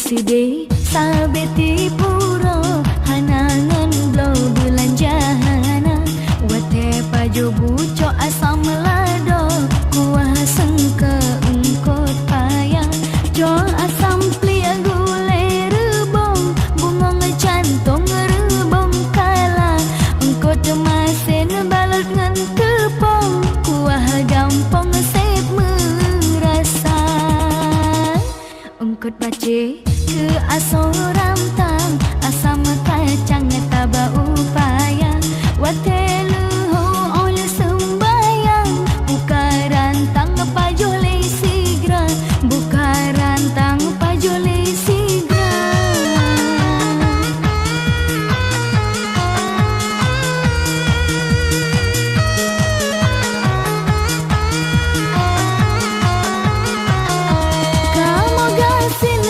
Side sabeti puro hanangan blow belanjana wate pajo buco asam lado kuah sengke engkot payah jo asam plia gule rebong bungong cantong rebong kala engkot masin balut ngan tepong kuah gampong sep merasa engkot bace ke asoram tang asam kacang taba upaya watelu ho ol sembayang bukaran tang pajole sigra bukaran tang pajole sigra kamu gasin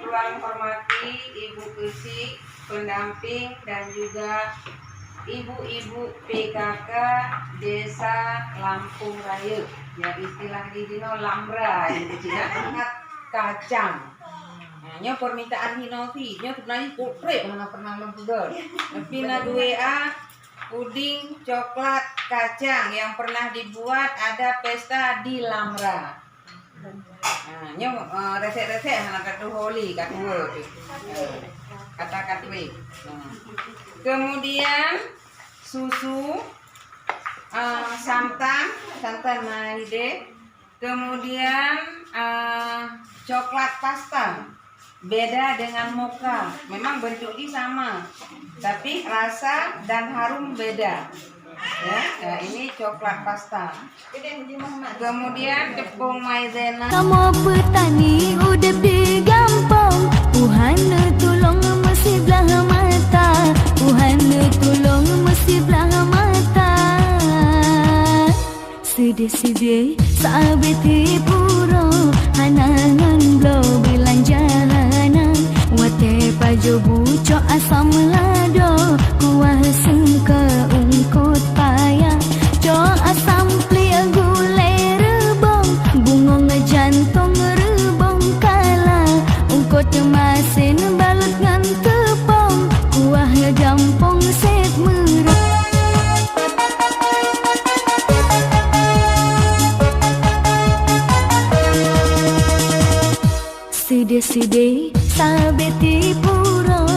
Tuan hormati Ibu Kusi, pendamping dan juga ibu-ibu PKK Desa Lampung Raya, yang istilah di dino Lambra, yang sangat kacang. Nyo permintaan hinovi, nyo sebenarnya putri mana pernah mempunyai. Tapi na 2A puding coklat kacang yang pernah dibuat ada pesta di Lambra. Nyo resek-resek anak katu holi katu kata katwe. Kemudian susu, santan maide, kemudian coklat pasta. Beda dengan mocha, memang bentuknya sama, tapi rasa dan harum beda. Ya, nah ini coklat pasta. Kemudian tepung maizena. Kamu petani udah digampong, Tuhan tolong mesti belah mata, Tuhan tolong mesti belah mata. Side-side sabeti puro hanangan blow belanjana wate pajo buco asam lado kuah sengke ungkut payah jo asam plia gule rebong bungong jantung rebong kala ungkut masin balut ngan tepong kuah gampong sep merah. Side-side sabeti puro